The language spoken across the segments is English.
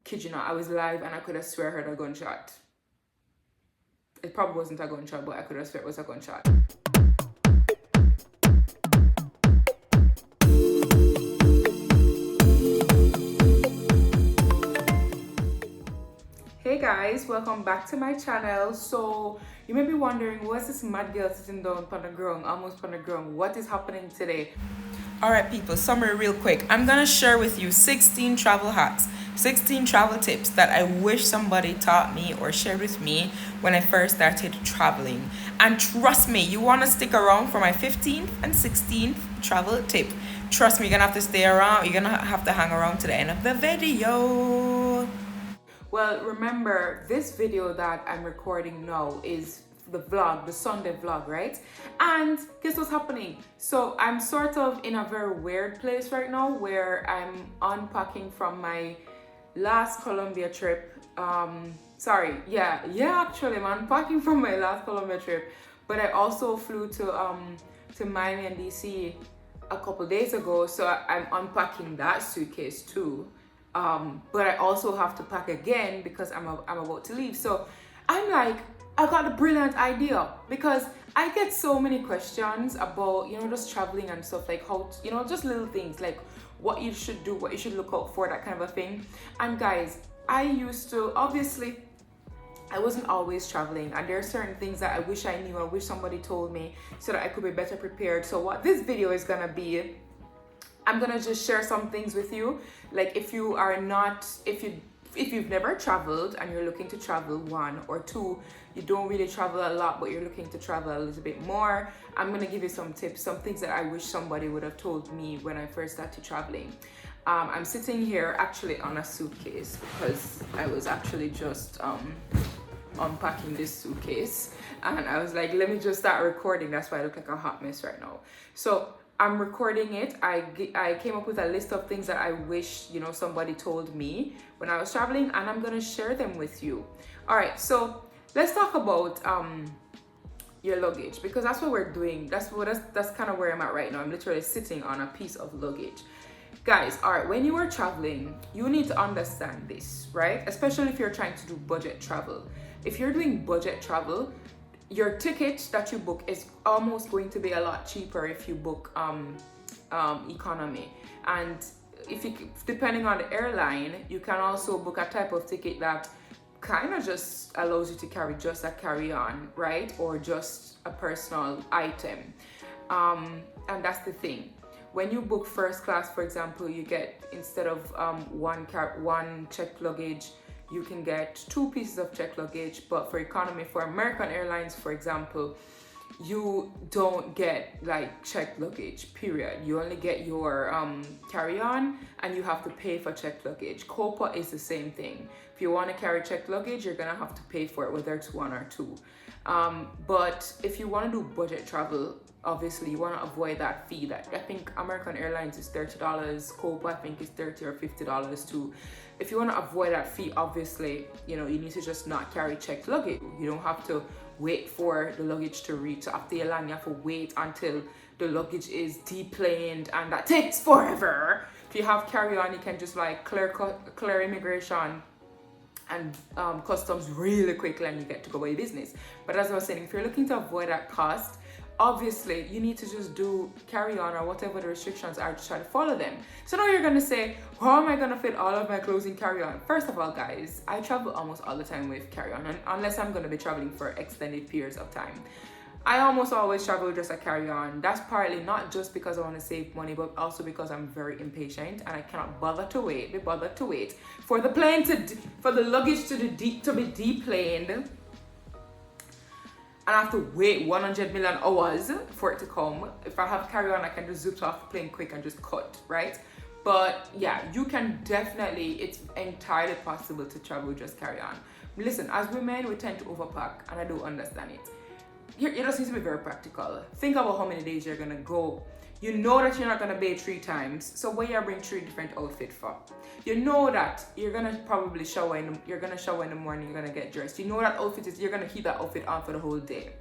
kid you not, I was live and I could have swear I heard a gunshot. It probably wasn't a gunshot, but I could have swear it was a gunshot. Hey guys, welcome back to my channel. So you may be wondering, what's this mad girl sitting down on the ground, almost on the ground? What is happening today? Alright people, summary real quick. I'm gonna share with you 16 travel hacks, 16 travel tips that I wish somebody taught me or shared with me when I first started traveling. And trust me, you wanna stick around for my 15th and 16th travel tip. Trust me, you're gonna have to stay around, you're gonna have to hang around to the end of the video. Well, remember, this video that I'm recording now is the vlog, the Sunday vlog, right? And guess what's happening? So I'm sort of in a very weird place right now where I'm unpacking from my last Colombia trip. Actually, I'm unpacking from my last Colombia trip, but I also flew to Miami and DC a couple days ago, so I'm unpacking that suitcase too. But I also have to pack again because I'm about to leave. So I'm like, I got a brilliant idea, because I get so many questions about, just traveling and stuff, like how, just little things like what you should do, what you should look out for, that kind of a thing. And guys, I used to, obviously, I wasn't always traveling, and there are certain things that I wish I knew, I wish somebody told me so that I could be better prepared. So what this video is gonna be, I'm gonna just share some things with you. Like if you've never traveled and you're looking to travel, one, or two, you don't really travel a lot but you're looking to travel a little bit more, I'm gonna give you some tips, some things that I wish somebody would have told me when I first started traveling. I'm sitting here actually on a suitcase because I was actually just unpacking this suitcase, and I was like, let me just start recording. That's why I look like a hot mess right now. So I'm recording it. I came up with a list of things that I wish somebody told me when I was traveling, and I'm gonna share them with you. All right, so let's talk about your luggage, because that's what we're doing. That's kind of where I'm at right now. I'm literally sitting on a piece of luggage. Guys, all right, when you are traveling, you need to understand this, right? Especially if you're trying to do budget travel. If you're doing budget travel, your ticket that you book is almost going to be a lot cheaper if you book economy. And depending on the airline, you can also book a type of ticket that kind of just allows you to carry just a carry-on, right? Or just a personal item. And that's the thing. When you book first class, for example, you get, instead of one checked luggage, you can get 2 pieces of checked luggage. But for economy, for American Airlines, for example, you don't get like checked luggage, period. You only get your carry-on, and you have to pay for checked luggage. Copa is the same thing. If you want to carry checked luggage, you're gonna have to pay for it, whether it's 1 or 2. But if you want to do budget travel, obviously you want to avoid that fee. That I think American Airlines is $30, Copa I think is $30 or $50 too. If you want to avoid that fee, obviously you need to just not carry checked luggage. You don't have to wait for the luggage to reach. So after you land, you have to wait until the luggage is deplaned, and that takes forever. If you have carry-on, you can just like clear immigration and customs really quickly, and you get to go about your business. But as I was saying, if you're looking to avoid that cost, obviously you need to just do carry-on or whatever the restrictions are to try to follow them. So now you're gonna say, how am I gonna fit all of my clothes in carry-on? First of all, guys, I travel almost all the time with carry-on, and unless I'm gonna be traveling for extended periods of time, I almost always travel with just a carry-on. That's partly not just because I want to save money, but also because I'm very impatient and I cannot be bothered to wait for the plane for the luggage to be deplaned, and I have to wait 100 million hours for it to come. If I have carry-on, I can just zip off the plane quick and just cut, right? But yeah, you can definitely, it's entirely possible to travel with just carry-on. Listen, as women, we tend to overpack, and I do understand it. You just need to be very practical. Think about how many days you're gonna go. You know that you're not gonna bathe 3 times, so where you bring 3 different outfits for? You know that you're gonna probably shower in the morning, you're gonna get dressed. You know that you're gonna keep that outfit on for the whole day.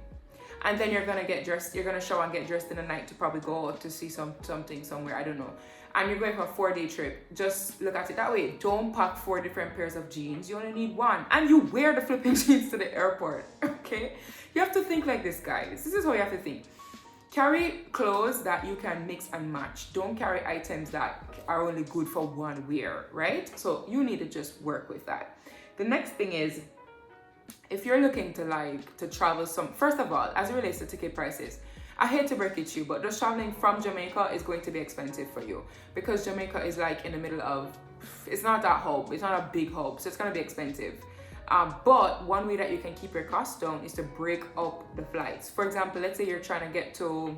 And then you're gonna get dressed, you're gonna shower and get dressed in the night to probably go out to see something somewhere, I don't know. and you're going for a 4-day trip, just look at it that way. Don't pack 4 different pairs of jeans. You only need one, and you wear the flipping jeans to the airport. Okay, you have to think like this, guys. This is how you have to think. Carry clothes that you can mix and match. Don't carry items that are only good for one wear, right? So you need to just work with that. The next thing is, if you're looking to travel first of all, as it relates to ticket prices, I hate to break it to you, but just traveling from Jamaica is going to be expensive for you, because Jamaica is like in the middle of, it's not that hub, it's not a big hub, so it's gonna be expensive. But one way that you can keep your costs down is to break up the flights. For example, let's say you're trying to get to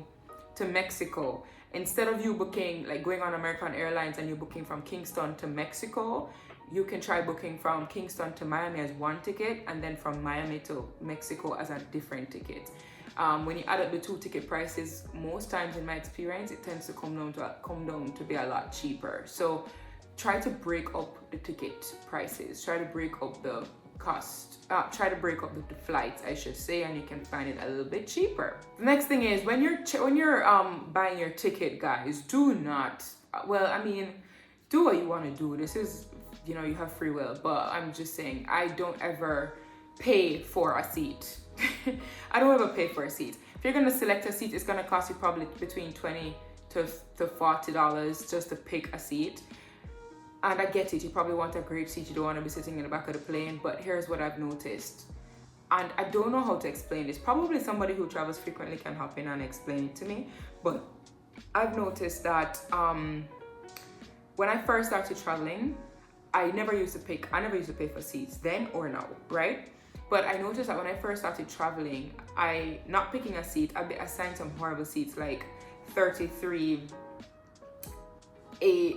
Mexico. Instead of you booking, like going on American Airlines and you're booking from Kingston to Mexico, you can try booking from Kingston to Miami as one ticket, and then from Miami to Mexico as a different ticket. When you add up the 2 ticket prices, most times in my experience, it tends to come down to be a lot cheaper. So try to break up the ticket prices. Try to break up the cost. Try to break up the flights, I should say, and you can find it a little bit cheaper. The next thing is, when you're buying your ticket, guys, do not. Well, I mean, do what you want to do. This is, you know, you have free will, but I'm just saying, I don't ever pay for a seat. I don't ever pay for a seat. If you're gonna select a seat, it's gonna cost you probably between $20 to $40 just to pick a seat. And I get it, you probably want a great seat, you don't want to be sitting in the back of the plane, but here's what I've noticed. And I don't know how to explain this. Probably somebody who travels frequently can hop in and explain it to me. But I've noticed that when I first started traveling, I never used to pay for seats then or now, right? But I noticed that when I first started traveling, not picking a seat, I'd be assigned some horrible seats like 33A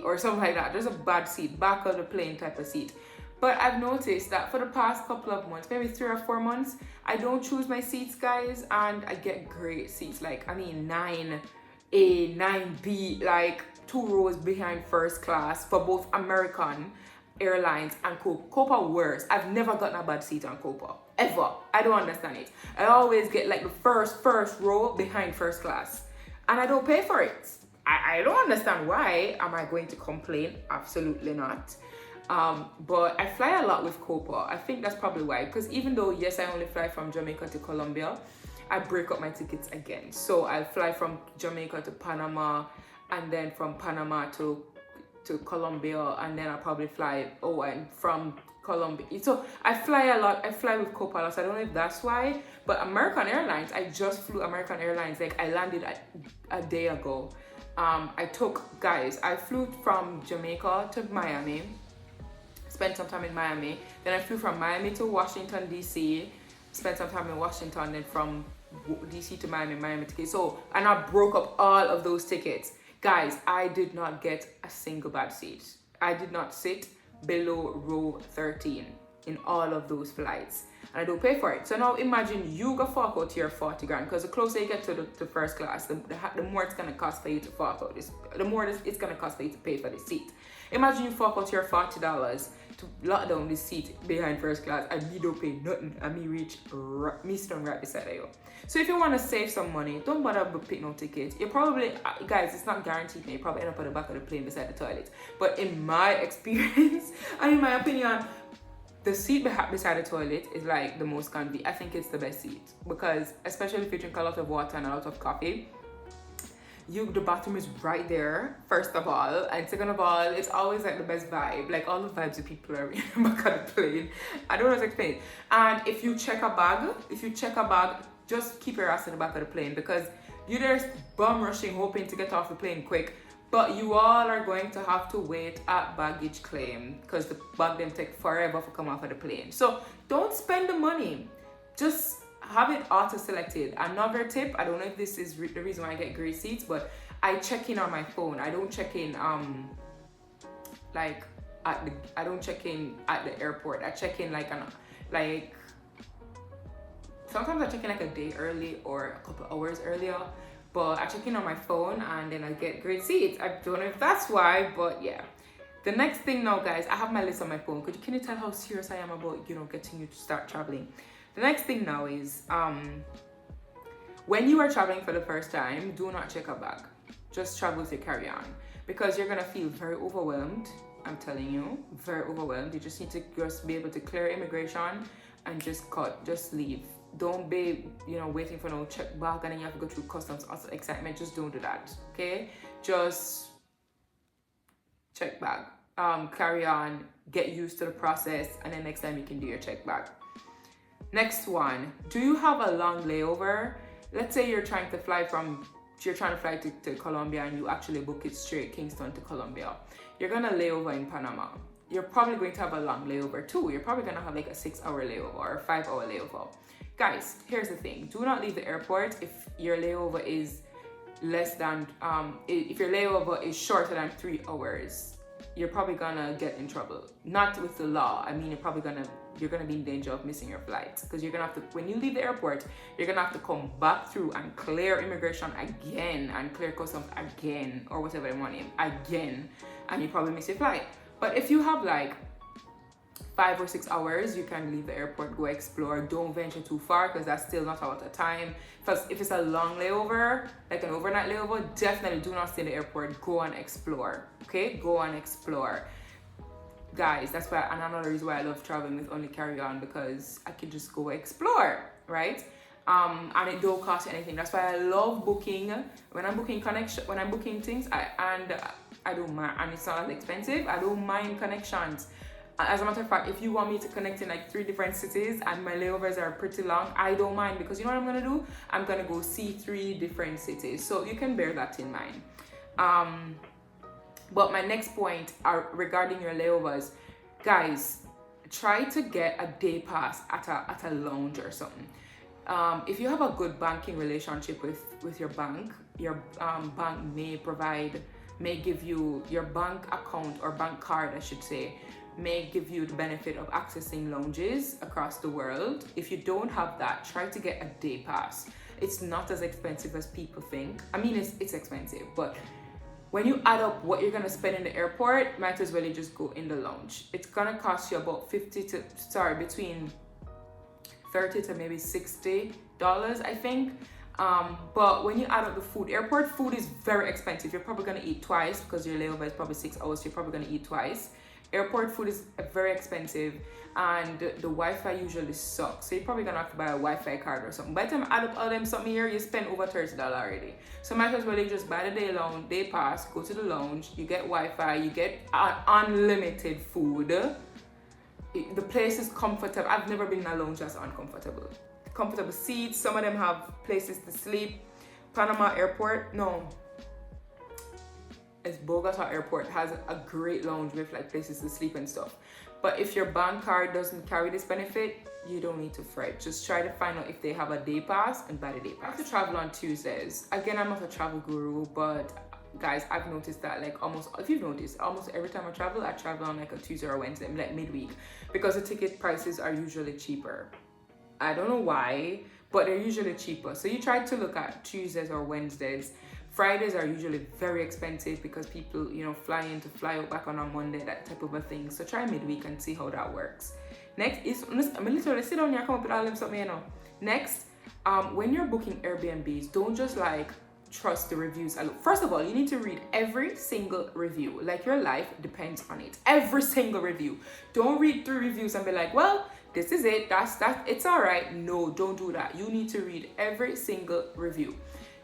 or something like that. There's a bad seat, back of the plane type of seat. But I've noticed that for the past couple of months, maybe 3 or 4 months, I don't choose my seats, guys, and I get great seats. Like, I mean, 9A, 9B, like 2 rows behind first class for both American Airlines and Copa worse. I've never gotten a bad seat on Copa, ever. I don't understand it. I always get like the first row behind first class, and I don't pay for it. I don't understand why. Am I going to complain? Absolutely not. But I fly a lot with Copa. I think that's probably why, because even though, yes, I only fly from Jamaica to Colombia, I break up my tickets again. So I'll fly from Jamaica to Panama, and then from Panama to Colombia, and then I'll probably fly and from Colombia. So I fly a lot. I fly with Copa a lot. So I don't know if that's why. But American Airlines, I just flew American Airlines. Like, I landed a day ago. I flew from Jamaica to Miami, spent some time in Miami. Then I flew from Miami to Washington, D.C., spent some time in Washington, then from D.C. to Miami to So, and I broke up all of those tickets. Guys, I did not get a single bad seat. I did not sit below row 13 in all of those flights. And I don't pay for it. So now imagine you go fork out to your 40 grand, because the closer you get to the first class, the more it's going to cost for you to fork out this, the more it's going to cost for you to pay for the seat. Imagine you fork out your $40 to lock down this seat behind first class, and you don't pay nothing, and me sitting right beside you. So if you want to save some money, don't bother picking no tickets. You probably, guys, it's not guaranteed, you probably end up at the back of the plane beside the toilet. But in my experience, and in my opinion, the seat beside the toilet is like the most convenient. I think it's the best seat, because especially if you drink a lot of water and a lot of coffee, the bathroom is right there, first of all, and second of all, it's always like the best vibe. Like, all the vibes of people are in the back of the plane. I don't know how to explain it. And if you check a bag, just keep your ass in the back of the plane, because you're just bum rushing, hoping to get off the plane quick. But you all are going to have to wait at baggage claim, because the bag them take forever to come off of the plane. So don't spend the money. Just have it auto-selected. Another tip, I don't know if this is the reason why I get great seats, but I check in on my phone. I don't check in I don't check in at the airport. I check in sometimes I check in like a day early or a couple hours earlier. But I check in on my phone, and then I get great seats. I don't know if that's why, but yeah. The next thing now, guys, I have my list on my phone. Can you tell how serious I am about, getting you to start traveling? The next thing now is, when you are traveling for the first time, do not check a bag. Just travel with your carry-on. because you're gonna feel very overwhelmed. I'm telling you, very overwhelmed. You just need to just be able to clear immigration and just leave. Don't be, waiting for no check back and then you have to go through customs excitement. Just don't do that, okay? Just check back, carry on, get used to the process, and then next time you can do your check back. Next one, do you have a long layover? Let's say you're trying to fly to Colombia and you actually book it straight Kingston to Colombia. You're gonna lay over in Panama. You're probably going to have a long layover too. You're probably gonna have like a 6-hour layover or a 5-hour layover. Guys, here's the thing. Do not leave the airport if your layover is if your layover is shorter than 3 hours. You're probably gonna get in trouble. Not with the law. I mean, you're gonna be in danger of missing your flight, because you're gonna have to, when you leave the airport, you're gonna have to come back through and clear immigration again and clear customs again, or whatever they want him again, and you probably miss your flight. But if you have like 5 or 6 hours, you can leave the airport, go explore. Don't venture too far, because that's still not a lot of time. If it's a long layover, like an overnight layover, definitely do not stay in the airport. Go and explore, okay? Go and explore. Guys, that's why, and another reason why I love traveling with only carry-on, because I can just go explore, right? And it don't cost you anything. That's why I love booking. When I'm booking things, I don't mind, and it's not as expensive. I don't mind connections. As a matter of fact, if you want me to connect in like 3 different cities and my layovers are pretty long, I don't mind, because you know what I'm gonna do? I'm gonna go see 3 different cities. So you can bear that in mind. But my next point regarding your layovers, guys, try to get a day pass at a lounge or something. If you have a good banking relationship with your bank may give you your bank account, or bank card I should say, may give you the benefit of accessing lounges across the world. If you don't have that, try to get a day pass. It's not as expensive as people think. I mean, it's expensive, but when you add up what you're gonna spend in the airport, might as well you just go in the lounge. It's gonna cost you about between $30 to maybe $60, I think. But when you add up the food, airport food is very expensive. You're probably gonna eat twice, because your layover is probably 6 hours, so you're probably gonna eat twice. Airport food is very expensive, and the Wi-Fi usually sucks. So you're probably gonna have to buy a Wi-Fi card or something. By the time I add up all them something here, you spend over $30 already. So might as well you just buy the day pass, go to the lounge, you get Wi-Fi, you get unlimited food. The place is comfortable. I've never been in a lounge that's uncomfortable. Comfortable seats. Some of them have places to sleep. Panama Airport, it's Bogota Airport, has a great lounge with like places to sleep and stuff. But if your bank card doesn't carry this benefit, you don't need to fret. Just try to find out if they have a day pass and buy the day pass. I have to travel on Tuesdays. Again, I'm not a travel guru, but guys, I've noticed that almost every time I travel on like a Tuesday or Wednesday, like midweek, because the ticket prices are usually cheaper. I don't know why, but they're usually cheaper. So you try to look at Tuesdays or Wednesdays. Fridays are usually very expensive because people, fly in to fly out back on a Monday, that type of a thing. So try midweek and see how that works. Next is, I'm literally sit down here, come up with all them something, Next, when you're booking Airbnbs, don't just trust the reviews. First of all, you need to read every single review. Like your life depends on it. Every single review. Don't read 3 reviews and be like, well, this is it. That's it's all right. No, don't do that. You need to read every single review.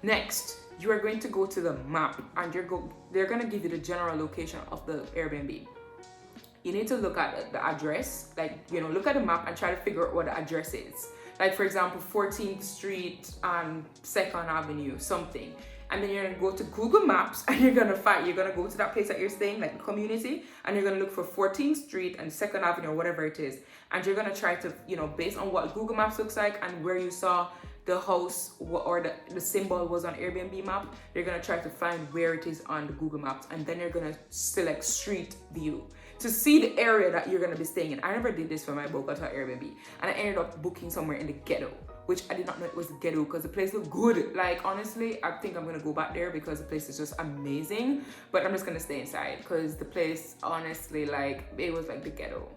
Next, you are going to go to the map, and they're going to give you the general location of the Airbnb. You need to look at the address, look at the map and try to figure out what the address is. Like, for example, 14th Street and 2nd Avenue, something. And then you're going to go to Google Maps, and you're going to go to that place that you're staying, like the community, and you're going to look for 14th Street and 2nd Avenue or whatever it is. And you're going to try to, based on what Google Maps looks like and where you saw the house or the symbol was on Airbnb map, you're going to try to find where it is on the Google Maps, and then you're going to select street view to see the area that you're going to be staying in. I never did this for my Bogota Airbnb, and I ended up booking somewhere in the ghetto, which I did not know it was the ghetto because the place looked good. Honestly, I think I'm going to go back there because the place is just amazing, but I'm just going to stay inside because the place, honestly, it was like the ghetto.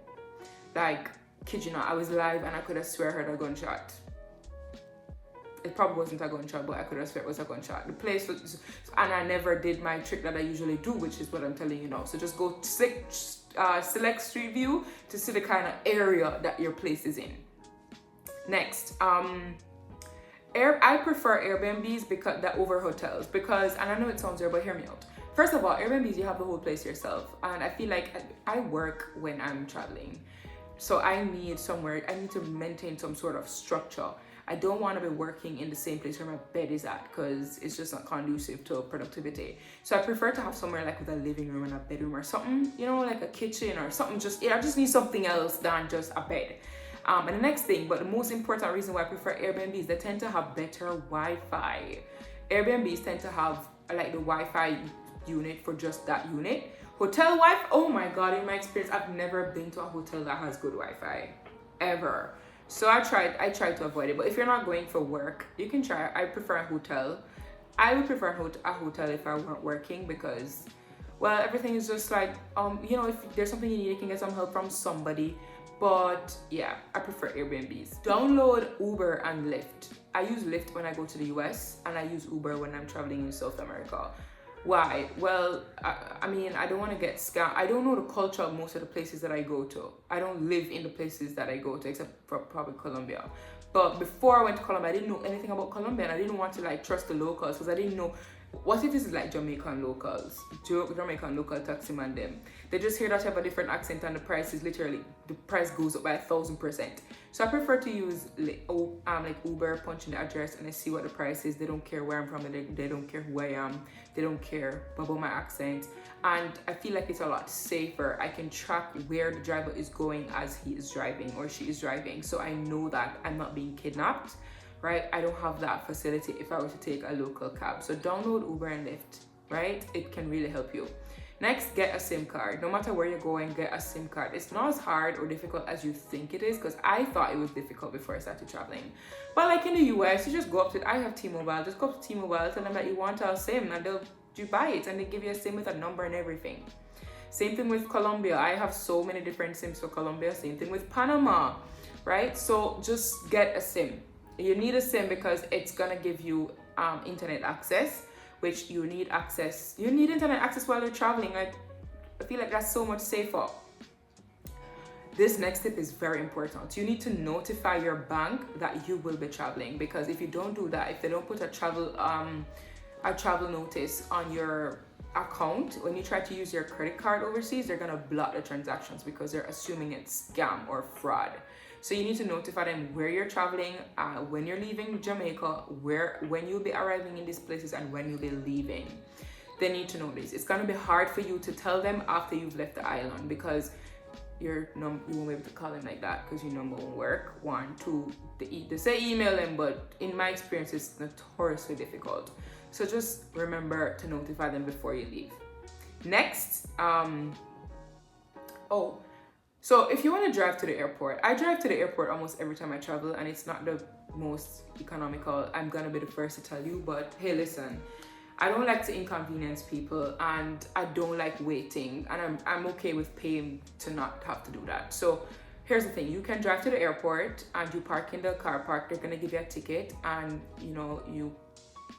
Kid you not, I was live and I could have swear I heard a gunshot. it probably wasn't a gunshot, but I could have swear it was a gunshot. The place was, and I never did my trick that I usually do, which is what I'm telling you now. So just go select Street View to see the kind of area that your place is in. Next, I prefer Airbnbs because that over hotels, because, and I know it sounds weird, but hear me out. First of all, Airbnbs, you have the whole place yourself, and I feel like I work when I'm traveling, so I need to maintain some sort of structure. I don't want to be working in the same place where my bed is at, because it's just not conducive to productivity. So I prefer to have somewhere like with a living room and a bedroom or something, you know, like a kitchen or something. I just need something else than just a bed. And the next thing, but the most important reason why I prefer Airbnbs, they tend to have better Wi-Fi. Airbnbs tend to have like the Wi-Fi unit for just that unit. Hotel Wi-Fi, oh my God, in my experience, I've never been to a hotel that has good Wi-Fi, ever. So I tried to avoid it, but if you're not going for work, you can try. I prefer a hotel. I would prefer a hotel if I weren't working, because, well, everything is just like, you know, if there's something you need, you can get some help from somebody. But yeah, I prefer Airbnbs. Download Uber and Lyft. I use Lyft when I go to the US, and I use Uber when I'm traveling in South America. Why? Well, I mean, I don't want to get scammed. I don't know the culture of most of the places that I go to. I don't live in the places that I go to, except for probably Colombia. But before I went to Colombia, I didn't know anything about Colombia, and I didn't want to like trust the locals, because I didn't know, what if this is like Jamaican locals, Jamaican local taxi man them. They just hear that you have a different accent, and the price goes up by 1,000%. So I prefer to use like Uber, punch in the address, and I see what the price is. They don't care where I'm from, they don't care who I am, they don't care about my accent, and I feel like it's a lot safer. I can track where the driver is going as he is driving or she is driving, so I know that I'm not being kidnapped. Right? I don't have that facility if I were to take a local cab. So download Uber and Lyft, right? It can really help you. Next, get a SIM card. No matter where you're going, get a SIM card. It's not as hard or difficult as you think it is, because I thought it was difficult before I started traveling. But like in the US, you just go up to, I have T-Mobile, just go up to T-Mobile, tell them that you want a SIM, and you buy it, and they give you a SIM with a number and everything. Same thing with Colombia. I have so many different SIMs for Colombia. Same thing with Panama, right? So just get a SIM. You need a SIM because it's gonna give you internet access, which you need access. You need internet access while you're traveling. I feel like that's so much safer. This next tip is very important. You need to notify your bank that you will be traveling, because if you don't do that, if they don't put a travel notice on your account, when you try to use your credit card overseas, they're gonna block the transactions because they're assuming it's scam or fraud. So you need to notify them where you're traveling, when you're leaving Jamaica, when you'll be arriving in these places, and when you'll be leaving. They need to know this. It's gonna be hard for you to tell them after you've left the island, because you won't be able to call them like that, because your number won't work. 1, 2, they say email them, but in my experience, it's notoriously difficult. So just remember to notify them before you leave. Next, so if you want to drive to the airport, I drive to the airport almost every time I travel, and it's not the most economical. I'm gonna be the first to tell you, but hey, listen, I don't like to inconvenience people, and I don't like waiting, and I'm okay with paying to not have to do that. So here's the thing: you can drive to the airport and you park in the car park. They're gonna give you a ticket, and you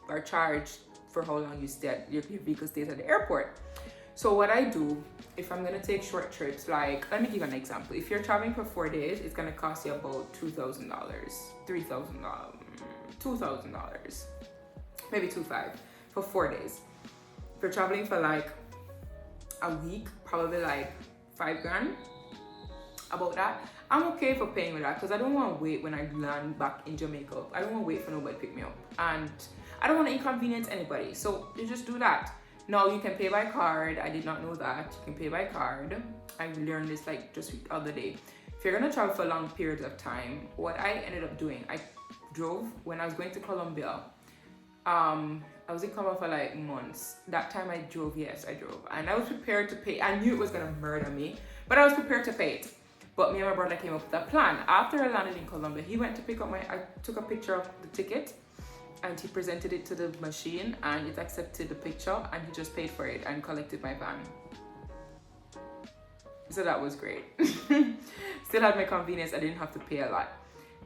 are charged for how long your vehicle stays at the airport. So what I do, if I'm gonna take short trips, like, let me give you an example. If you're traveling for 4 days, it's gonna cost you about $2,000, $3,000, $2,000, maybe $2,500 for 4 days. If you're traveling for like a week, probably like $5,000, about that. I'm okay for paying with that, because I don't want to wait when I land back in Jamaica. I don't want to wait for nobody to pick me up, and I don't want to inconvenience anybody. So you just do that. Now you can pay by card. I did not know that. You can pay by card. I learned this like just the other day. If you're gonna travel for long periods of time, what I ended up doing, I drove when I was going to Colombia. I was in Colombia for like months. That time I drove, and I was prepared to pay. I knew it was gonna murder me, but I was prepared to pay it. But me and my brother came up with a plan. After I landed in Colombia, he went to pick up I took a picture of the ticket, and he presented it to the machine, and it accepted the picture, and he just paid for it and collected my van. So that was great. Still had my convenience. I didn't have to pay a lot.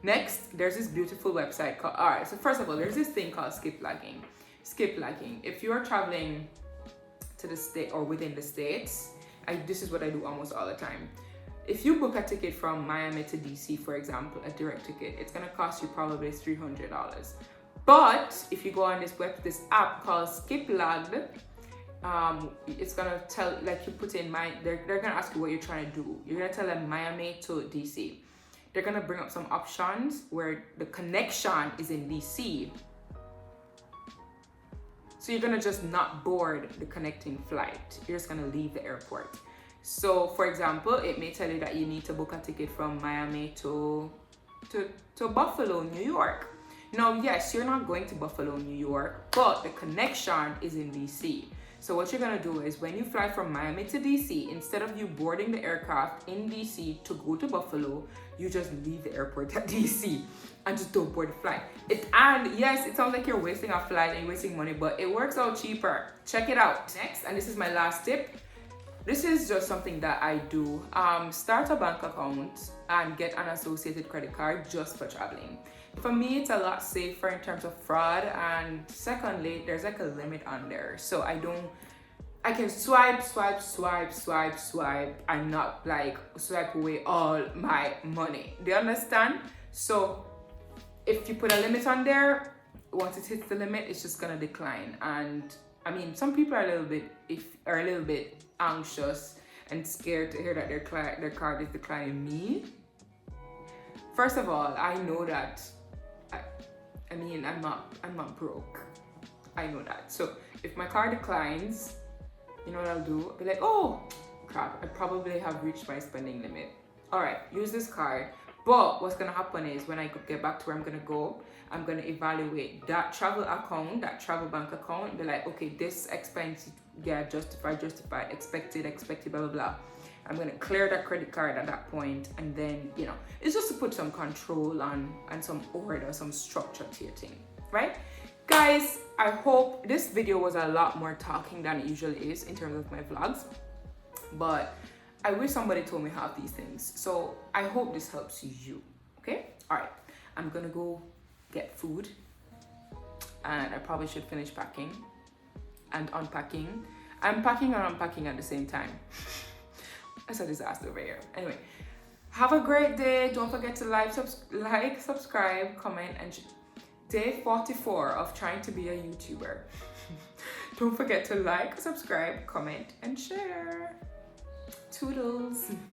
Next, there's this beautiful website called, all right, so first of all, there's this thing called skiplagging. Skiplagging, if you're traveling to the state or within the states, this is what I do almost all the time. If you book a ticket from Miami to DC, for example, a direct ticket, it's gonna cost you probably $300. But if you go on this app called Skiplag, it's gonna tell, like, you put in they're gonna ask you what you're trying to do. You're gonna tell them Miami to DC. They're gonna bring up some options where the connection is in DC. So you're gonna just not board the connecting flight. You're just gonna leave the airport. So for example, it may tell you that you need to book a ticket from Miami to Buffalo, New York. Now, yes, you're not going to Buffalo, New York, but the connection is in DC. So what you're gonna do is when you fly from Miami to DC, instead of you boarding the aircraft in DC to go to Buffalo, you just leave the airport at DC and just don't board the flight. And yes, it sounds like you're wasting a flight and you're wasting money, but it works out cheaper. Check it out. Next, and this is my last tip. This is just something that I do. Start a bank account and get an associated credit card just for traveling. For me, it's a lot safer in terms of fraud, and secondly, there's like a limit on there. So I can swipe and not like swipe away all my money. Do you understand? So if you put a limit on there, once it hits the limit, it's just gonna decline. And I mean, some people are a little bit anxious and scared to hear that their card is declining. Me, first of all, I know that I'm not broke. I know that. So if my card declines, you know what I'll do? I'll be like, oh crap, I probably have reached my spending limit. All right, use this card. But what's gonna happen is when I get back to where I'm gonna go, I'm gonna evaluate that travel bank account, and be like, okay, this expense, yeah, justified, expected, blah, blah, blah. I'm gonna clear that credit card at that point, and then, you know, it's just to put some control on and some order, some structure to your thing, right? Guys, I hope this video was a lot more talking than it usually is in terms of my vlogs, but I wish somebody told me half these things. So I hope this helps you, okay? All right, I'm gonna go get food, and I probably should finish packing and unpacking. I'm packing and unpacking at the same time. That's a disaster over here. Anyway, have a great day. Don't forget to like, subscribe, comment, and day 44 of trying to be a YouTuber. Don't forget to like, subscribe, comment, and share. Toodles.